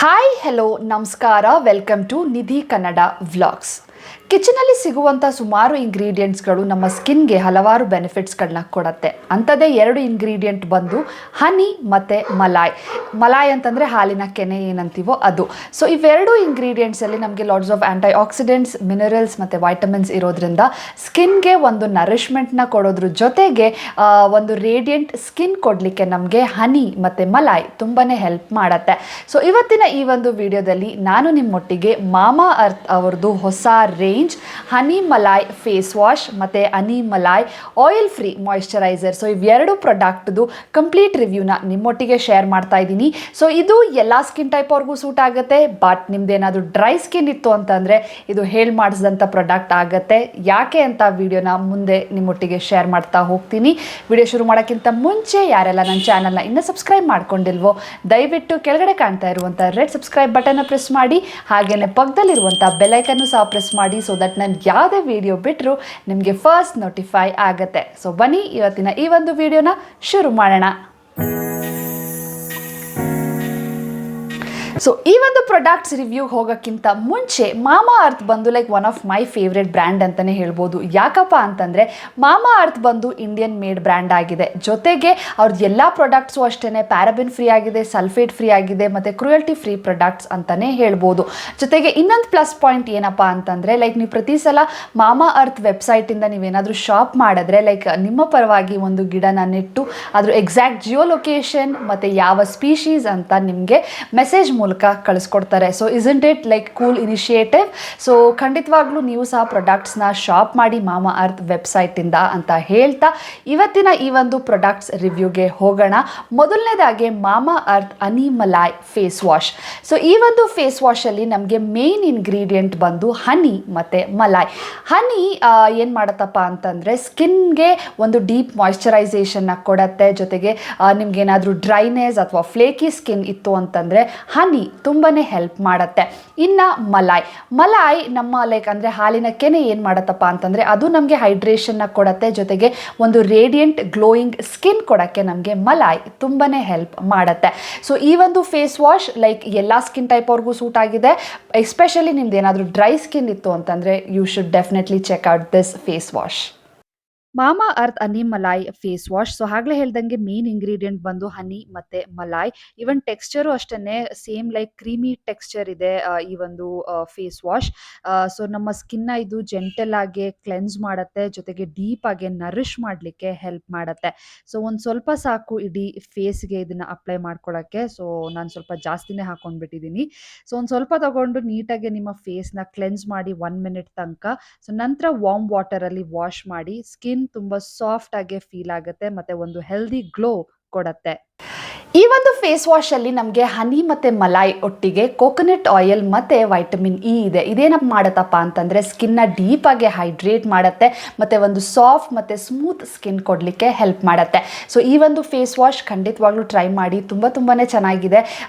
Hi hello ನಮಸ್ಕಾರ welcome to Nidhi Kannada vlogs. ಕಿಚನಲ್ಲಿ ಸಿಗುವಂಥ ಸುಮಾರು ಇಂಗ್ರೀಡಿಯೆಂಟ್ಸ್ಗಳು ನಮ್ಮ ಸ್ಕಿನ್ಗೆ ಹಲವಾರು ಬೆನಿಫಿಟ್ಸ್ಗಳನ್ನ ಕೊಡುತ್ತೆ. ಅಂಥದ್ದೇ ಎರಡು ಇಂಗ್ರೀಡಿಯೆಂಟ್ ಬಂದು ಹನಿ ಮತ್ತು ಮಲಾಯ್. ಮಲಾಯ್ ಅಂತಂದರೆ ಹಾಲಿನ ಕೆನೆ ಏನಂತೀವೋ ಅದು. ಸೊ ಇವೆರಡು ಇಂಗ್ರೀಡಿಯೆಂಟ್ಸಲ್ಲಿ ನಮಗೆ lots of anti accidents, minerals ಮತ್ತು ವೈಟಮಿನ್ಸ್ ಇರೋದ್ರಿಂದ ಸ್ಕಿನ್ಗೆ ಒಂದು ನರಿಷ್ಮೆಂಟ್ನ ಕೊಡೋದ್ರ ಜೊತೆಗೆ ಒಂದು ರೇಡಿಯಂಟ್ ಸ್ಕಿನ್ ಕೊಡಲಿಕ್ಕೆ ನಮಗೆ ಹನಿ ಮತ್ತು ಮಲಾಯ್ ತುಂಬಾ ಹೆಲ್ಪ್ ಮಾಡುತ್ತೆ. ಸೊ ಇವತ್ತಿನ ಈ ಒಂದು ವಿಡಿಯೋದಲ್ಲಿ ನಾನು ನಿಮ್ಮೊಟ್ಟಿಗೆ ಮಾಮಾ ಅರ್ತ್ ಅವ್ರದ್ದು ಹೊಸ range honey malai face wash ಮತ್ತು honey malai oil free moisturiser, so ಇವೆರಡು ಪ್ರಾಡಕ್ಟ್ದು ಕಂಪ್ಲೀಟ್ ರಿವ್ಯೂನ ನಿಮ್ಮೊಟ್ಟಿಗೆ ಶೇರ್ ಮಾಡ್ತಾ ಇದ್ದೀನಿ. ಸೊ ಇದು ಎಲ್ಲ ಸ್ಕಿನ್ ಟೈಪ್ ಅವ್ರಿಗೂ ಸೂಟ್ ಆಗುತ್ತೆ. ಬಟ್ ನಿಮ್ದೇನಾದರೂ ಡ್ರೈ ಸ್ಕಿನ್ ಇತ್ತು ಅಂತಂದರೆ ಇದು ಹೇಳಿ ಮಾಡಿಸಿದಂಥ ಪ್ರಾಡಕ್ಟ್ ಆಗುತ್ತೆ. ಯಾಕೆ ಅಂತ ವಿಡಿಯೋನ ಮುಂದೆ ನಿಮ್ಮೊಟ್ಟಿಗೆ ಶೇರ್ ಮಾಡ್ತಾ ಹೋಗ್ತೀನಿ. ವಿಡಿಯೋ ಶುರು ಮಾಡೋಕ್ಕಿಂತ ಮುಂಚೆ ಯಾರೆಲ್ಲ ನನ್ನ ಚಾನಲ್ನ ಇನ್ನೂ ಸಬ್ಸ್ಕ್ರೈಬ್ ಮಾಡ್ಕೊಂಡಿಲ್ವೋ ದಯವಿಟ್ಟು ಕೆಳಗಡೆ ಕಾಣ್ತಾ ಇರುವಂಥ ರೆಡ್ ಸಬ್ಸ್ಕ್ರೈಬ್ ಬಟನ್ನ ಪ್ರೆಸ್ ಮಾಡಿ, ಹಾಗೆಯೇ ಪಕ್ಕದಲ್ಲಿರುವಂಥ ಬೆಲ್ಲೈಕನ್ನು ಸಹ ಪ್ರೆಸ್ ಮಾಡಿ, ಸೊ ದಟ್ ನಾನು ಯಾವುದೇ ವಿಡಿಯೋ ಬಿಟ್ಟರು ನಿಮಗೆ ಫಸ್ಟ್ ನೋಟಿಫೈ ಆಗುತ್ತೆ. ಸೊ ಬನ್ನಿ ಇವತ್ತಿನ ಈ ಒಂದು ವಿಡಿಯೋನ ಶುರು ಮಾಡೋಣ. ಸೊ ಈ ಒಂದು ಪ್ರಾಡಕ್ಟ್ಸ್ ರಿವ್ಯೂ ಹೋಗೋಕ್ಕಿಂತ ಮುಂಚೆ ಮಾಮಾ ಅರ್ತ್ ಬಂದು like one of my favourite brand ಅಂತಲೇ ಹೇಳ್ಬೋದು. ಯಾಕಪ್ಪ ಅಂತಂದರೆ ಮಾಮಾ ಅರ್ತ್ ಬಂದು ಇಂಡಿಯನ್ ಮೇಡ್ ಬ್ರ್ಯಾಂಡ್ ಆಗಿದೆ. ಜೊತೆಗೆ ಅವ್ರದ್ದು ಎಲ್ಲ ಪ್ರಾಡಕ್ಟ್ಸು ಅಷ್ಟೇ ಪ್ಯಾರಾಬಿನ್ ಫ್ರೀ ಆಗಿದೆ, ಸಲ್ಫೇಟ್ ಫ್ರೀ ಆಗಿದೆ ಮತ್ತು ಕ್ರುಯಲ್ಟಿ ಫ್ರೀ ಪ್ರಾಡಕ್ಟ್ಸ್ ಅಂತಲೇ ಹೇಳ್ಬೋದು. ಜೊತೆಗೆ ಇನ್ನೊಂದು ಪ್ಲಸ್ ಪಾಯಿಂಟ್ ಏನಪ್ಪ ಅಂತಂದರೆ ಲೈಕ್ ನೀವು ಪ್ರತಿ ಸಲ ಮಾಮಾ ಅರ್ತ್ ವೆಬ್ಸೈಟಿಂದ ನೀವೇನಾದರೂ ಶಾಪ್ ಮಾಡಿದ್ರೆ ಲೈಕ್ ನಿಮ್ಮ ಪರವಾಗಿ ಒಂದು ಗಿಡನ ನೆಟ್ಟು ಅದ್ರ ಎಕ್ಸಾಕ್ಟ್ ಜಿಯೋ ಲೊಕೇಶನ್ ಮತ್ತು ಯಾವ ಸ್ಪೀಶೀಸ್ ಅಂತ ನಿಮಗೆ ಮೆಸೇಜ್ ಮೂಲಕ ಕಳಿಸ್ಕೊಡ್ತಾರೆ. So isn't it like cool initiative? So ಖಂಡಿತವಾಗ್ಲೂ ನೀವು ಸಹ ಪ್ರಾಡಕ್ಟ್ಸ್ನ ಶಾಪ್ ಮಾಡಿ ಮಾಮಾ ಅರ್ತ್ ವೆಬ್ಸೈಟಿಂದ ಅಂತ ಹೇಳ್ತಾ ಇವತ್ತಿನ ಈ ಒಂದು ಪ್ರಾಡಕ್ಟ್ಸ್ ರಿವ್ಯೂಗೆ ಹೋಗೋಣ. ಮೊದಲನೇದಾಗಿ ಮಾಮಾ earth honey malai face wash. So ಈ ಒಂದು ಫೇಸ್ ವಾಶಲ್ಲಿ ನಮಗೆ ಮೇನ್ ಇಂಗ್ರೀಡಿಯೆಂಟ್ ಬಂದು ಹನಿ ಮತ್ತು ಮಲಾಯ್. ಹನಿ ಏನು ಮಾಡುತ್ತಪ್ಪ ಅಂತಂದರೆ ಸ್ಕಿನ್ಗೆ ಒಂದು ಡೀಪ್ ಮಾಯಿಶ್ಚರೈಸೇಷನ್ನ ಕೊಡುತ್ತೆ. ಜೊತೆಗೆ ನಿಮ್ಗೇನಾದರೂ ಡ್ರೈನೆಸ್ ಅಥವಾ ಫ್ಲೇಕಿ ಸ್ಕಿನ್ ಇತ್ತು ಅಂತಂದರೆ ಹನಿ ತುಂಬಾ ಹೆಲ್ಪ್ ಮಾಡುತ್ತೆ. ಇನ್ನು ಮಲಾಯ್ ನಮ್ಮ ಲೈಕ್ ಅಂದರೆ ಹಾಲಿನ ಕೆನೆ ಏನು ಮಾಡುತ್ತಪ್ಪ ಅಂತಂದರೆ ಅದು ನಮಗೆ ಹೈಡ್ರೇಷನ್ನ ಕೊಡುತ್ತೆ. ಜೊತೆಗೆ ಒಂದು ರೇಡಿಯಂಟ್ ಗ್ಲೋಯಿಂಗ್ ಸ್ಕಿನ್ ಕೊಡೋಕ್ಕೆ ನಮಗೆ ಮಲಾಯ್ ತುಂಬಾ ಹೆಲ್ಪ್ ಮಾಡುತ್ತೆ. ಸೊ ಈ ಒಂದು ಫೇಸ್ ವಾಶ್ ಲೈಕ್ ಎಲ್ಲ ಸ್ಕಿನ್ ಟೈಪ್ ಅವ್ರಿಗೂ ಸೂಟ್ ಆಗಿದೆ. ಎಸ್ಪೆಷಲಿ ನಿಮ್ದು ಏನಾದರೂ ಡ್ರೈ ಸ್ಕಿನ್ ಇತ್ತು ಅಂತಂದರೆ you should definitely check out this face wash. Mamaearth honey malai face wash. So ಆಗಲೇ ಹೇಳ್ದಂಗೆ ಮೇನ್ ಇಂಗ್ರೀಡಿಯೆಂಟ್ ಬಂದು ಹನಿ ಮತ್ತು ಮಲಾಯ್. ಈವನ್ ಟೆಕ್ಸ್ಚರು ಅಷ್ಟೇ ಸೇಮ್ ಲೈಕ್ ಕ್ರೀಮಿ ಟೆಕ್ಸ್ಚರ್ ಇದೆ ಈ ಒಂದು ಫೇಸ್ ವಾಶ್. ಸೊ ನಮ್ಮ ಸ್ಕಿನ್ನ ಇದು ಜೆಂಟಲ್ ಆಗಿ ಕ್ಲೆನ್ಸ್ ಮಾಡುತ್ತೆ. ಜೊತೆಗೆ ಡೀಪ್ ಆಗಿ ನರಿಷ್ ಮಾಡಲಿಕ್ಕೆ ಹೆಲ್ಪ್ ಮಾಡುತ್ತೆ. ಸೊ ಒಂದು ಸ್ವಲ್ಪ ಸಾಕು ಇಡೀ ಫೇಸ್ಗೆ ಇದನ್ನು ಅಪ್ಲೈ ಮಾಡ್ಕೊಳ್ಳೋಕ್ಕೆ. ಸೊ ನಾನು ಸ್ವಲ್ಪ ಜಾಸ್ತಿನೇ ಹಾಕೊಂಡ್ಬಿಟ್ಟಿದ್ದೀನಿ. ಸೊ ಒಂದು ಸ್ವಲ್ಪ ತಗೊಂಡು ನೀಟಾಗಿ ನಿಮ್ಮ ಫೇಸ್ನ ಕ್ಲೆನ್ಸ್ ಮಾಡಿ 1 ಮಿನಿಟ್ ತನಕ. ಸೊ ನಂತರ ವಾರ್ಮ್ ವಾಟರಲ್ಲಿ ವಾಶ್ ಮಾಡಿ ಸ್ಕಿನ್ ತುಂಬ ಸಾಫ್ಟ್ ಆಗಿ ಫೀಲ್ ಆಗುತ್ತೆ ಮತ್ತು ಒಂದು ಹೆಲ್ದಿ ಗ್ಲೋ ಕೊಡುತ್ತೆ. ಈ ಒಂದು ಫೇಸ್ ವಾಶಲ್ಲಿ ನಮಗೆ ಹನಿ ಮತ್ತು ಮಲಾಯ್ ಒಟ್ಟಿಗೆ ಕೋಕೋನಟ್ ಆಯಿಲ್ ಮತ್ತು ವೈಟಮಿನ್ ಇ ಇದೆ. ಇದೇನಪ್ಪ ಮಾಡುತ್ತಪ್ಪ ಅಂತಂದರೆ ಸ್ಕಿನ್ನ ಡೀಪಾಗಿ ಹೈಡ್ರೇಟ್ ಮಾಡುತ್ತೆ ಮತ್ತು ಒಂದು ಸಾಫ್ಟ್ ಮತ್ತು ಸ್ಮೂತ್ ಸ್ಕಿನ್ ಕೊಡಲಿಕ್ಕೆ ಹೆಲ್ಪ್ ಮಾಡುತ್ತೆ. ಸೊ ಈ ಒಂದು ಫೇಸ್ ವಾಶ್ ಖಂಡಿತವಾಗ್ಲೂ ಟ್ರೈ ಮಾಡಿ, ತುಂಬಾ ಚೆನ್ನಾಗಿದೆ.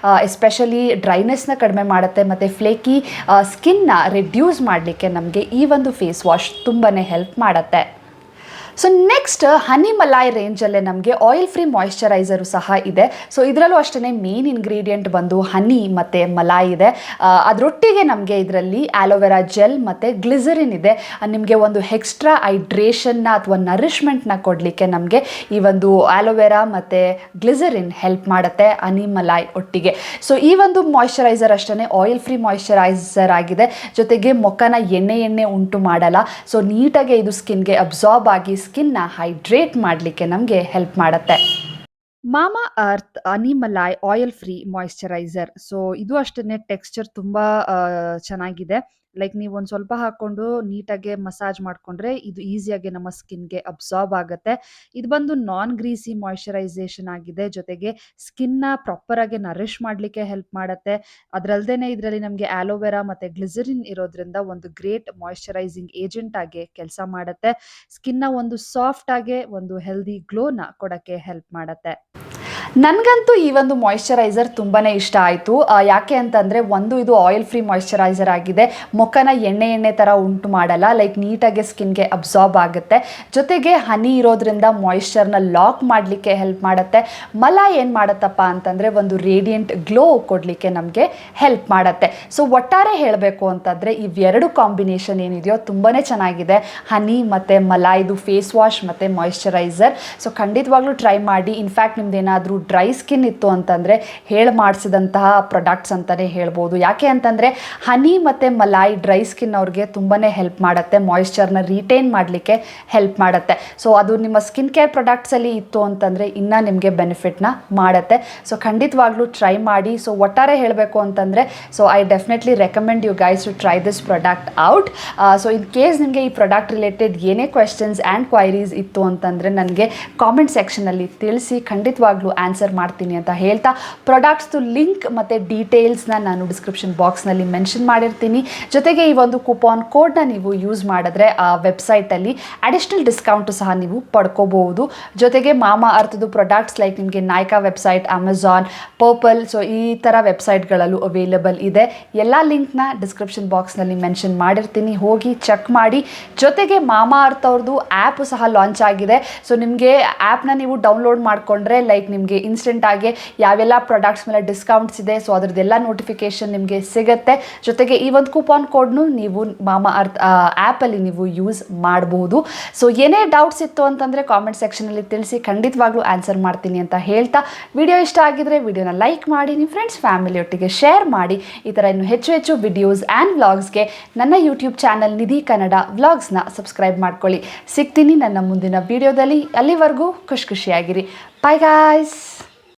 ಎಸ್ಪೆಷಲಿ ಡ್ರೈನೆಸ್ನ ಕಡಿಮೆ ಮಾಡುತ್ತೆ ಮತ್ತು ಫ್ಲೇಕಿ ಸ್ಕಿನ್ನ ರಿಡ್ಯೂಸ್ ಮಾಡಲಿಕ್ಕೆ ನಮಗೆ ಈ ಒಂದು ಫೇಸ್ ವಾಶ್ ತುಂಬಾ ಹೆಲ್ಪ್ ಮಾಡುತ್ತೆ. ಸೊ ನೆಕ್ಸ್ಟ್ ಹನಿ ಮಲಾಯ್ ರೇಂಜಲ್ಲೇ ನಮಗೆ ಆಯಿಲ್ ಫ್ರೀ ಮಾಯಿಶ್ಚರೈಸರು ಸಹ ಇದೆ. ಸೊ ಇದರಲ್ಲೂ ಅಷ್ಟೇ ಮೇನ್ ಇಂಗ್ರೀಡಿಯೆಂಟ್ ಬಂದು ಹನಿ ಮತ್ತು ಮಲಾಯ್ ಇದೆ. ಅದರೊಟ್ಟಿಗೆ ನಮಗೆ ಇದರಲ್ಲಿ ಆಲೋವೆರಾ ಜೆಲ್ ಮತ್ತು ಗ್ಲಿಸರಿನ್ ಇದೆ. ನಿಮಗೆ ಒಂದು ಎಕ್ಸ್ಟ್ರಾ ಹೈಡ್ರೇಷನ್ನ ಅಥವಾ ನರಿಷ್ಮೆಂಟ್ನ ಕೊಡಲಿಕ್ಕೆ ನಮಗೆ ಈ ಒಂದು ಆಲೋವೆರಾ ಮತ್ತು ಗ್ಲಿಸರಿನ್ ಹೆಲ್ಪ್ ಮಾಡುತ್ತೆ ಹನಿ ಮಲಾಯ್ ಒಟ್ಟಿಗೆ. ಸೊ ಈ ಒಂದು ಮಾಯಿಶ್ಚರೈಸರ್ ಅಷ್ಟೇ ಆಯಿಲ್ ಫ್ರೀ ಮಾಯಿಶ್ಚರೈಸರ್ ಆಗಿದೆ. ಜೊತೆಗೆ ಮುಖನ ಎಣ್ಣೆ ಉಂಟು ಮಾಡಲ್ಲ. ಸೊ ನೀಟಾಗಿ ಇದು ಸ್ಕಿನ್ಗೆ ಅಬ್ಸಾರ್ಬ್ ಆಗಿ ಸ್ಕಿನ್ನ ಹೈಡ್ರೇಟ್ ಮಾಡಲಿಕ್ಕೆ ನಮಗೆ ಹೆಲ್ಪ್ ಮಾಡುತ್ತೆ. Mamaearth honey malai oil free moisturiser. So ಇದು ಅಷ್ಟೇ ಟೆಕ್ಸ್ಚರ್ ತುಂಬ ಚೆನ್ನಾಗಿದೆ. ಲೈಕ್ ನೀವು ಒಂದು ಸ್ವಲ್ಪ ಹಾಕ್ಕೊಂಡು ನೀಟಾಗಿ ಮಸಾಜ್ ಮಾಡಿಕೊಂಡ್ರೆ ಇದು ಈಸಿಯಾಗಿ ನಮ್ಮ ಸ್ಕಿನ್ಗೆ ಅಬ್ಸಾರ್ಬ್ ಆಗುತ್ತೆ. ಇದು ಬಂದು ನಾನ್ ಗ್ರೀಸಿ ಮಾಯಿಶ್ಚರೈಸೇಷನ್ ಆಗಿದೆ. ಜೊತೆಗೆ ಸ್ಕಿನ್ನ ಪ್ರಾಪರಾಗಿ ನರಿಷ್ ಮಾಡಲಿಕ್ಕೆ ಹೆಲ್ಪ್ ಮಾಡುತ್ತೆ. ಅದರಲ್ಲದೆ ಇದರಲ್ಲಿ ನಮಗೆ ಆಲೋವೆರಾ ಮತ್ತು ಗ್ಲಿಸರಿನ್ ಇರೋದ್ರಿಂದ ಒಂದು ಗ್ರೇಟ್ ಮಾಯಿಶ್ಚರೈಸಿಂಗ್ ಏಜೆಂಟ್ ಆಗಿ ಕೆಲಸ ಮಾಡುತ್ತೆ. ಸ್ಕಿನ್ನ ಒಂದು ಸಾಫ್ಟ್ ಆಗಿ ಒಂದು ಹೆಲ್ದಿ ಗ್ಲೋನ ಕೊಡೋಕ್ಕೆ ಹೆಲ್ಪ್ ಮಾಡುತ್ತೆ. ನನಗಂತೂ ಈ ಒಂದು ಮಾಯಿಶ್ಚರೈಸರ್ ತುಂಬಾ ಇಷ್ಟ ಆಯಿತು. ಯಾಕೆ ಅಂತಂದರೆ ಒಂದು ಇದು ಆಯಿಲ್ ಫ್ರೀ ಮಾಯಿಶ್ಚರೈಸರ್ ಆಗಿದೆ, ಮುಖನ ಎಣ್ಣೆ ಥರ ಉಂಟು ಮಾಡಲ್ಲ, ಲೈಕ್ ನೀಟಾಗಿ ಸ್ಕಿನ್ಗೆ ಅಬ್ಸಾರ್ಬ್ ಆಗುತ್ತೆ. ಜೊತೆಗೆ ಹನಿ ಇರೋದ್ರಿಂದ ಮಾಯಿಶ್ಚರ್ನ ಲಾಕ್ ಮಾಡಲಿಕ್ಕೆ ಹೆಲ್ಪ್ ಮಾಡುತ್ತೆ. ಮಲೈ ಏನು ಮಾಡುತ್ತಪ್ಪ ಅಂತಂದರೆ ಒಂದು ರೇಡಿಯಂಟ್ ಗ್ಲೋ ಕೊಡಲಿಕ್ಕೆ ನಮಗೆ ಹೆಲ್ಪ್ ಮಾಡುತ್ತೆ. ಸೊ ಒಟ್ಟಾರೆ ಹೇಳಬೇಕು ಅಂತಂದರೆ ಇವೆರಡು ಕಾಂಬಿನೇಷನ್ ಏನಿದೆಯೋ ತುಂಬಾ ಚೆನ್ನಾಗಿದೆ. ಹನಿ ಮತ್ತು ಮಲಾಯ್ದು ಫೇಸ್ ವಾಶ್ ಮತ್ತು ಮಾಯಿಶ್ಚರೈಸರ್. ಸೊ ಖಂಡಿತವಾಗ್ಲೂ ಟ್ರೈ ಮಾಡಿ. ಇನ್ಫ್ಯಾಕ್ಟ್ ನಿಮ್ದೇನಾದರೂ ಡ್ರೈ ಸ್ಕಿನ್ ಇತ್ತು ಅಂತಂದರೆ ಮಾಡಿಸಿದಂತಹ ಪ್ರಾಡಕ್ಟ್ಸ್ ಅಂತಲೇ ಹೇಳ್ಬೋದು. ಯಾಕೆ ಅಂತಂದರೆ ಹನಿ ಮತ್ತು ಮಲೈ ಡ್ರೈ ಸ್ಕಿನ್ ಅವ್ರಿಗೆ ತುಂಬಾ ಹೆಲ್ಪ್ ಮಾಡುತ್ತೆ, ಮಾಯಿಶ್ಚರ್ನ ರಿಟೈನ್ ಮಾಡಲಿಕ್ಕೆ ಹೆಲ್ಪ್ ಮಾಡುತ್ತೆ. ಸೊ ಅದು ನಿಮ್ಮ ಸ್ಕಿನ್ ಕೇರ್ ಪ್ರಾಡಕ್ಟ್ಸಲ್ಲಿ ಇತ್ತು ಅಂತಂದರೆ ಇನ್ನೂ ನಿಮಗೆ ಬೆನಿಫಿಟ್ನ ಮಾಡುತ್ತೆ. ಸೊ ಖಂಡಿತವಾಗ್ಲೂ ಟ್ರೈ ಮಾಡಿ. ಸೊ ಒಟ್ಟಾರೆ ಹೇಳಬೇಕು ಅಂತಂದರೆ so I definitely recommend you guys to try this product out. So in case ನಿಮಗೆ ಈ ಪ್ರಾಡಕ್ಟ್ ರಿಲೇಟೆಡ್ ಏನೇ ಕ್ವೆಶನ್ಸ್ ಆ್ಯಂಡ್ ಕ್ವೈರೀಸ್ ಇತ್ತು ಅಂತಂದರೆ ನನಗೆ ಕಾಮೆಂಟ್ ಸೆಕ್ಷನಲ್ಲಿ ತಿಳಿಸಿ, ಖಂಡಿತವಾಗ್ಲೂ ಆನ್ಸರ್ ಮಾಡ್ತೀನಿ ಅಂತ ಹೇಳ್ತಾ ಪ್ರಾಡಕ್ಟ್ಸ್ದು ಲಿಂಕ್ ಮತ್ತು ಡೀಟೇಲ್ಸ್ನ ನಾನು ಡಿಸ್ಕ್ರಿಪ್ಷನ್ ಬಾಕ್ಸ್ನಲ್ಲಿ ಮೆನ್ಷನ್ ಮಾಡಿರ್ತೀನಿ. ಜೊತೆಗೆ ಈ ಒಂದು ಕೂಪಾನ್ ಕೋಡ್ನ ನೀವು ಯೂಸ್ ಮಾಡಿದ್ರೆ ಆ ವೆಬ್ಸೈಟಲ್ಲಿ ಅಡಿಷ್ನಲ್ ಡಿಸ್ಕೌಂಟು ಸಹ ನೀವು ಪಡ್ಕೋಬಹುದು. ಜೊತೆಗೆ ಮಾಮಾ ಅರ್ಥದ್ದು ಪ್ರಾಡಕ್ಟ್ಸ್ ಲೈಕ್ ನಿಮಗೆ Nykaa website, Amazon, purple, so ಈ ಥರ ವೆಬ್ಸೈಟ್ಗಳಲ್ಲೂ ಅವೈಲೇಬಲ್ ಇದೆ. ಎಲ್ಲ ಲಿಂಕ್ನ ಡಿಸ್ಕ್ರಿಪ್ಷನ್ ಬಾಕ್ಸ್ನಲ್ಲಿ ಮೆನ್ಷನ್ ಮಾಡಿರ್ತೀನಿ, ಹೋಗಿ ಚೆಕ್ ಮಾಡಿ. ಜೊತೆಗೆ ಮಾಮಾ ಅರ್ತ್ ಅವ್ರದ್ದು ಆ್ಯಪು ಸಹ ಲಾಂಚ್ ಆಗಿದೆ. ಸೊ ನಿಮಗೆ ಆ್ಯಪ್ನ ನೀವು ಡೌನ್ಲೋಡ್ ಮಾಡಿಕೊಂಡ್ರೆ ಲೈಕ್ ನಿಮಗೆ ಇನ್ಸ್ಟೆಂಟಾಗಿ ಯಾವೆಲ್ಲ ಪ್ರಾಡಕ್ಟ್ಸ್ ಮೇಲೆ ಡಿಸ್ಕೌಂಟ್ಸ್ ಇದೆ ಸೊ ಅದರದ್ದೆಲ್ಲ ನೋಟಿಫಿಕೇಷನ್ ನಿಮಗೆ ಸಿಗುತ್ತೆ. ಜೊತೆಗೆ ಈ ಒಂದು ಕೂಪಾನ್ ಕೋಡ್ನು ನೀವು ಮಾಮಾ ಅರ್ತ್ ಆ್ಯಪಲ್ಲಿ ನೀವು ಯೂಸ್ ಮಾಡಬಹುದು. ಸೊ ಏನೇ ಡೌಟ್ಸ್ ಇತ್ತು ಅಂತಂದರೆ ಕಾಮೆಂಟ್ ಸೆಕ್ಷನಲ್ಲಿ ತಿಳಿಸಿ, ಖಂಡಿತವಾಗ್ಲೂ ಆನ್ಸರ್ ಮಾಡ್ತೀನಿ ಅಂತ ಹೇಳ್ತಾ ವಿಡಿಯೋ ಇಷ್ಟ ಆಗಿದ್ರೆ ವಿಡಿಯೋನ ಲೈಕ್ ಮಾಡಿ, ನಿಮ್ಮ ಫ್ರೆಂಡ್ಸ್ ಫ್ಯಾಮಿಲಿಯೊಟ್ಟಿಗೆ ಶೇರ್ ಮಾಡಿ. ಈ ಥರ ಇನ್ನೂ ಹೆಚ್ಚು ವಿಡಿಯೋಸ್ ಆ್ಯಂಡ್ ವ್ಲಾಗ್ಸ್ಗೆ ನನ್ನ ಯೂಟ್ಯೂಬ್ ಚಾನಲ್ ನಿಧಿ ಕನ್ನಡ ವ್ಲಾಗ್ಸ್ನ ಸಬ್ಸ್ಕ್ರೈಬ್ ಮಾಡ್ಕೊಳ್ಳಿ. ಸಿಗ್ತೀನಿ ನನ್ನ ಮುಂದಿನ ವಿಡಿಯೋದಲ್ಲಿ. ಅಲ್ಲಿವರೆಗೂ ಖುಷಿಯಾಗಿರಿ. Bye guys.